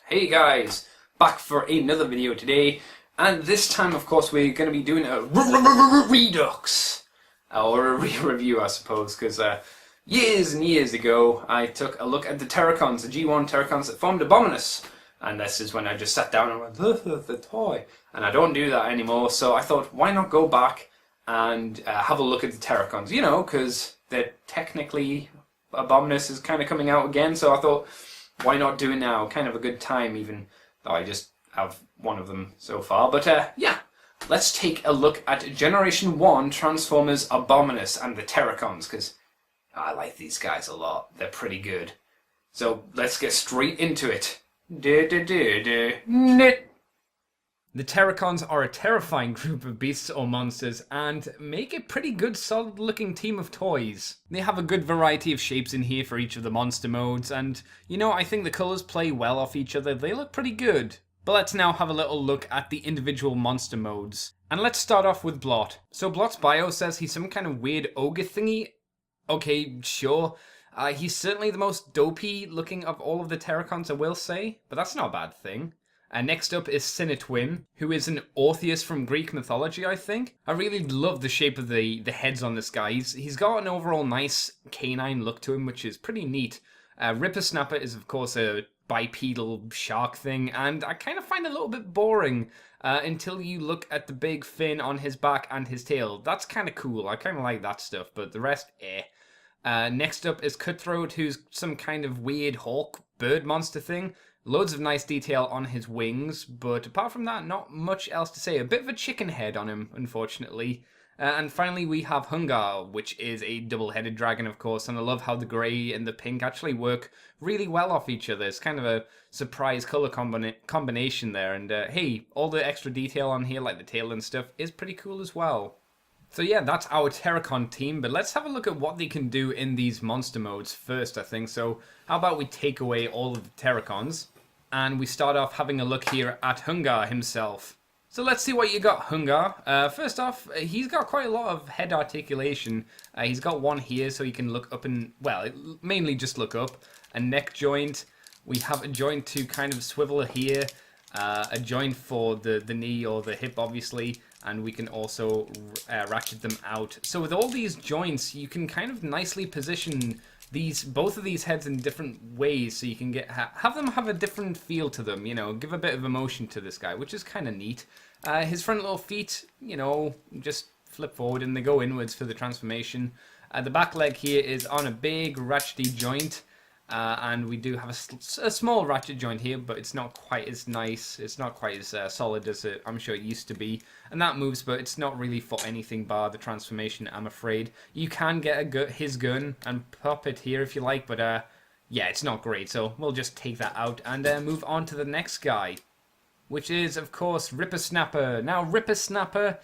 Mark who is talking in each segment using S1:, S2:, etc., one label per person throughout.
S1: Hey guys, back for another video today, and this time of course we're going to be doing a redux, or a re-review I suppose, because years and years ago I took a look at the Terracons, the G1 Terracons that formed a Bominus, and this is when I just sat down and went, the toy, and I don't do that anymore, so I thought why not go back and have a look at the Terracons, you know, because they're technically, Bominus is kind of coming out again, so I thought, why not do it now? Kind of a good time, even though I just have one of them so far. But yeah, let's take a look at Generation 1 Transformers Bominus and the Terracons, because I like these guys a lot. They're pretty good. So let's get straight into it. The Terracons are a terrifying group of beasts or monsters and make a pretty good solid looking team of toys. They have a good variety of shapes in here for each of the monster modes, and you know, I think the colours play well off each other. They look pretty good. But let's now have a little look at the individual monster modes. And let's start off with Blot. So Blot's bio says he's some kind of weird ogre thingy. Okay, sure. He's certainly the most dopey looking of all of the Terracons, I will say, but that's not a bad thing. Next up is Cinetwin, who is an Orpheus from Greek mythology, I think. I really love the shape of the heads on this guy. He's got an overall nice canine look to him, which is pretty neat. Rippersnapper is, of course, a bipedal shark thing, and I kind of find it a little bit boring until you look at the big fin on his back and his tail. That's kind of cool. I kind of like that stuff, but the rest, eh. Next up is Cutthroat, who's some kind of weird hawk bird monster thing. Loads of nice detail on his wings, but apart from that, not much else to say. A bit of a chicken head on him, unfortunately. And finally, we have Hun-Gurrr, which is a double-headed dragon, of course, and I love how the grey and the pink actually work really well off each other. It's kind of a surprise colour combination there, and hey, all the extra detail on here, like the tail and stuff, is pretty cool as well. So yeah, that's our Terracon team, but let's have a look at what they can do in these monster modes first, I think. So how about we take away all of the Terracons? And we start off having a look here at Hun-Gurrr himself. So let's see what you got, Hun-Gurrr. First off, he's got quite a lot of head articulation. He's got one here so he can look up and, well, mainly just look up. A neck joint. We have a joint to kind of swivel here. A joint for the knee or the hip, obviously. And we can also ratchet them out. So with all these joints, you can kind of nicely position both of these heads in different ways, so you can have them have a different feel to them, you know, give a bit of emotion to this guy, which is kind of neat. His front little feet, you know, just flip forward and they go inwards for the transformation. The back leg here is on a big ratchety joint, and we do have a small ratchet joint here, but it's not quite as nice, it's not quite as solid as I'm sure it used to be. And that moves, but it's not really for anything bar the transformation, I'm afraid. You can get his gun and pop it here if you like, but yeah, it's not great, so we'll just take that out and move on to the next guy, which is, of course, Rippersnapper. Now, Rippersnapper,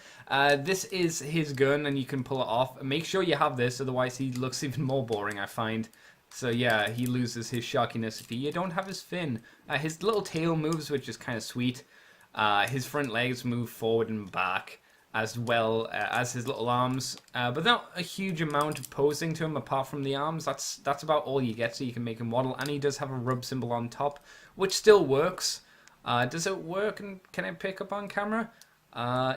S1: this is his gun, and you can pull it off. Make sure you have this, otherwise he looks even more boring, I find. So yeah, he loses his sharkiness if you don't have his fin. His little tail moves, which is kind of sweet. His front legs move forward and back, as well as his little arms. But not a huge amount of posing to him apart from the arms. That's about all you get, so you can make him waddle. And he does have a rub symbol on top, which still works. Does it work, and can I pick up on camera?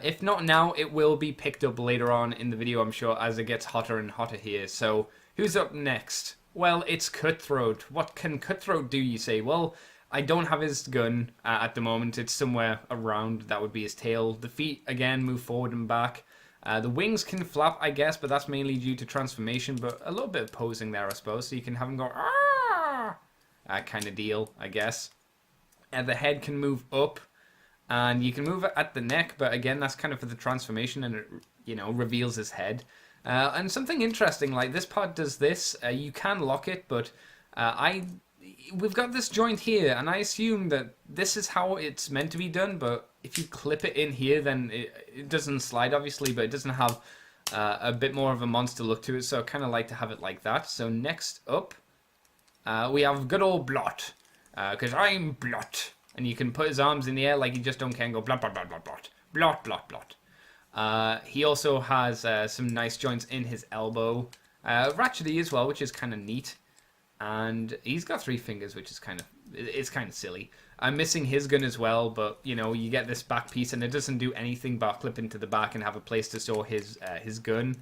S1: If not now, it will be picked up later on in the video, I'm sure, as it gets hotter and hotter here. So who's up next? Well, it's Cutthroat. What can Cutthroat do, you say? Well, I don't have his gun at the moment. It's somewhere around. That would be his tail. The feet, again, move forward and back. The wings can flap, I guess, but that's mainly due to transformation. But a little bit of posing there, I suppose. So you can have him go, ah, kind of deal, I guess. And the head can move up. And you can move it at the neck. But again, that's kind of for the transformation. And it, you know, reveals his head. And something interesting, like this part does this, you can lock it, but we've got this joint here, and I assume that this is how it's meant to be done, but if you clip it in here, then it doesn't slide, obviously, but it doesn't have a bit more of a monster look to it, so I kind of like to have it like that. So next up, we have good old Blot, because I'm Blot, and you can put his arms in the air like you just don't care and go blot, blot, blot, blot, blot, blot, blot, blot. He also has some nice joints in his elbow. Ratchety as well, which is kind of neat. And he's got 3 fingers, which is kind of it's kind of silly. I'm missing his gun as well, but you know, you get this back piece and it doesn't do anything but clip into the back and have a place to store his gun.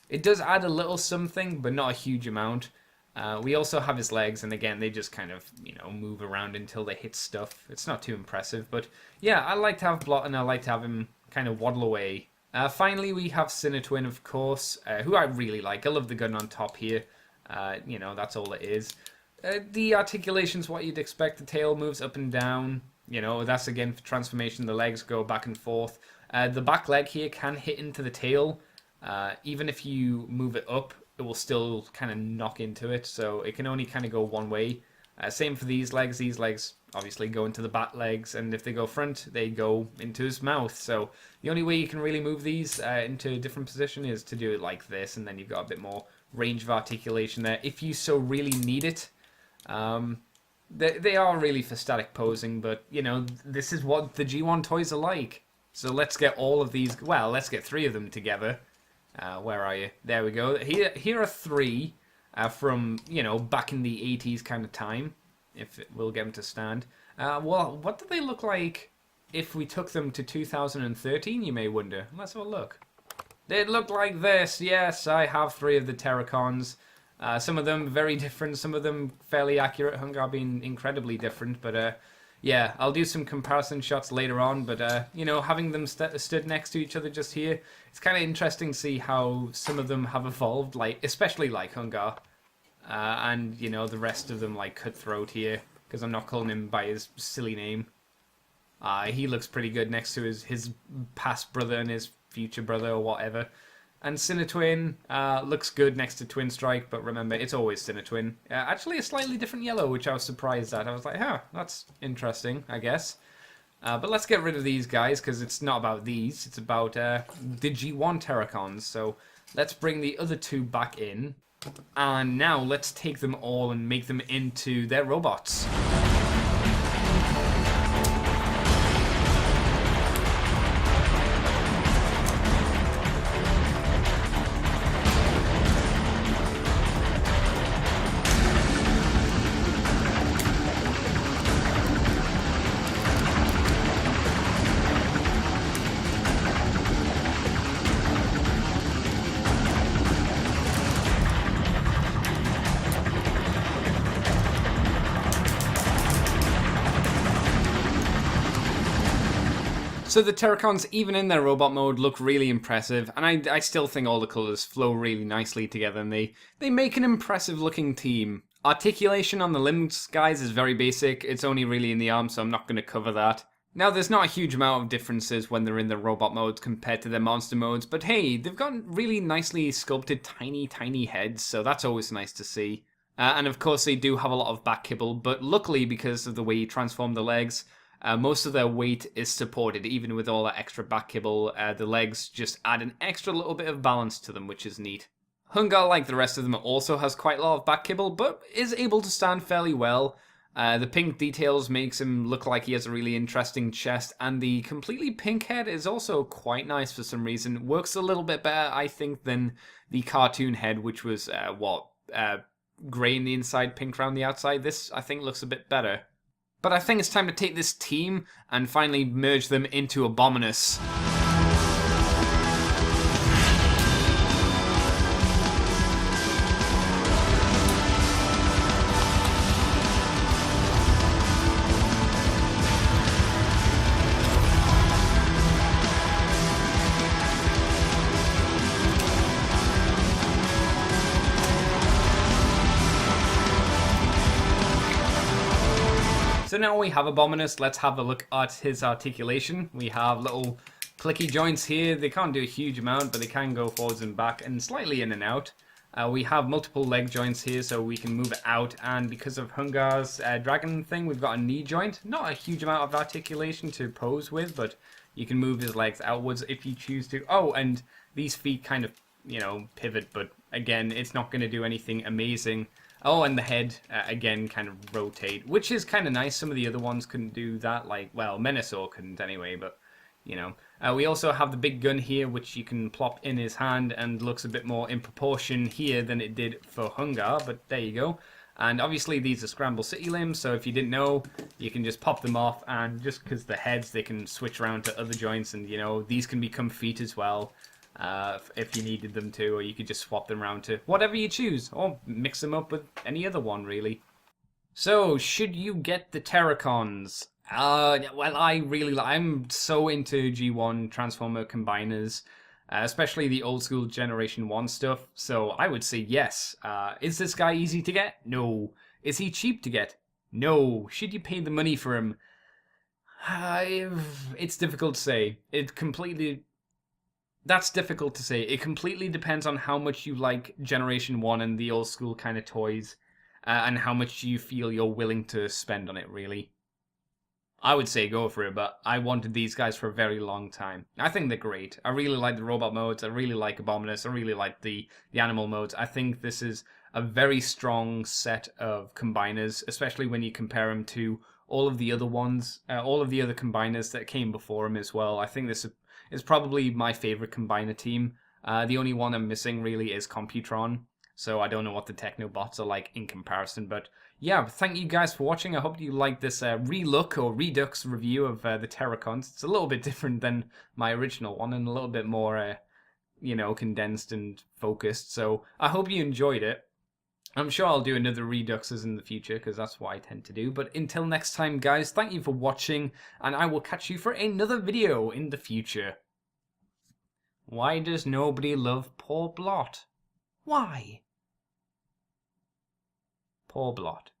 S1: It does add a little something, but not a huge amount. We also have his legs, and again, they just kind of, you know, move around until they hit stuff. It's not too impressive, but yeah, I like to have Blot, and I like to have him kind of waddle away. Finally, we have Cinetwin, of course, who I really like. I love the gun on top here. You know, that's all it is. The articulation's what you'd expect. The tail moves up and down. You know, that's again for transformation. The legs go back and forth. The back leg here can hit into the tail. Even if you move it up, it will still kind of knock into it. So it can only kind of go one way. Same for these legs. These legs obviously go into the back legs. And if they go front, they go into his mouth. So the only way you can really move these into a different position is to do it like this. And then you've got a bit more range of articulation there if you so really need it. They are really for static posing, but you know, this is what the G1 toys are like. So let's get all of these, well, let's get 3 of them together. Where are you? There we go. Here are 3 from, you know, back in the 80s kind of time, if we'll get them to stand. Well, what do they look like if we took them to 2013, you may wonder. Let's have a look. They look like this. Yes, I have 3 of the Terracons. Some of them very different, some of them fairly accurate, Hun-Gurrr being incredibly different, but yeah, I'll do some comparison shots later on, but you know, having them stood next to each other just here, it's kind of interesting to see how some of them have evolved, like especially like Hun-Gurrr, and you know, the rest of them like Cutthroat here, because I'm not calling him by his silly name. He looks pretty good next to his past brother and his future brother or whatever. And Cinetwin looks good next to Twin Strike, but remember, it's always Cinetwin. Actually, a slightly different yellow, which I was surprised at. I was like, huh, that's interesting, I guess. But let's get rid of these guys, because it's not about these. It's about the G1 Terracons. So let's bring the other 2 back in. And now let's take them all and make them into their robots. So the Terracons, even in their robot mode, look really impressive, and I still think all the colours flow really nicely together, and they make an impressive looking team. Articulation on the limbs, guys, is very basic. It's only really in the arms, so I'm not going to cover that. Now, there's not a huge amount of differences when they're in their robot modes compared to their monster modes, but hey, they've got really nicely sculpted tiny heads, so that's always nice to see. And of course, they do have a lot of back kibble, but luckily, because of the way you transform the legs, most of their weight is supported, even with all that extra back kibble. The legs just add an extra little bit of balance to them, which is neat. Hun-Gurrr, like the rest of them, also has quite a lot of back kibble, but is able to stand fairly well. The pink details makes him look like he has a really interesting chest, and the completely pink head is also quite nice for some reason. Works a little bit better, I think, than the cartoon head, which was, grey in the inside, pink around the outside. This, I think, looks a bit better. But I think it's time to take this team and finally merge them into a Bominus. So now we have a Bominus, let's have a look at his articulation. We have little clicky joints here. They can't do a huge amount, but they can go forwards and back and slightly in and out. We have multiple leg joints here, so we can move it out. And because of Hun-Gurr's dragon thing, we've got a knee joint. Not a huge amount of articulation to pose with, but you can move his legs outwards if you choose to. Oh, and these feet kind of, you know, pivot, but again, it's not going to do anything amazing. Oh, and the head, again, kind of rotate, which is kind of nice. Some of the other ones couldn't do that, like, well, Menasor couldn't anyway, but, you know. We also have the big gun here, which you can plop in his hand and looks a bit more in proportion here than it did for Hun-Gurrr, but there you go. And obviously these are scramble city limbs, so if you didn't know, you can just pop them off, and just because the heads, they can switch around to other joints, and you know, these can become feet as well, if you needed them to, or you could just swap them around to whatever you choose, or mix them up with any other one, really. So, should you get the Terracons? Well, I'm so into G1 Transformer Combiners, especially the old school Generation 1 stuff, so I would say yes. Is this guy easy to get? No. Is he cheap to get? No. Should you pay the money for him? It's difficult to say. That's difficult to say. It completely depends on how much you like Generation 1 and the old school kind of toys, and how much you feel you're willing to spend on it, really. I would say go for it, but I wanted these guys for a very long time. I think they're great. I really like the robot modes. I really like Bominus. I really like the animal modes. I think this is a very strong set of combiners, especially when you compare them to all of the other ones, all of the other combiners that came before him as well. I think this is probably my favorite combiner team. The only one I'm missing really is Computron, so I don't know what the Technobots are like in comparison, but yeah, thank you guys for watching. I hope you liked this relook or redux review of the Terracons. It's a little bit different than my original one and a little bit more, condensed and focused. So I hope you enjoyed it. I'm sure I'll do another reduxes in the future because that's what I tend to do. But until next time, guys, thank you for watching, and I will catch you for another video in the future. Why does nobody love poor Blot? Why? Poor Blot.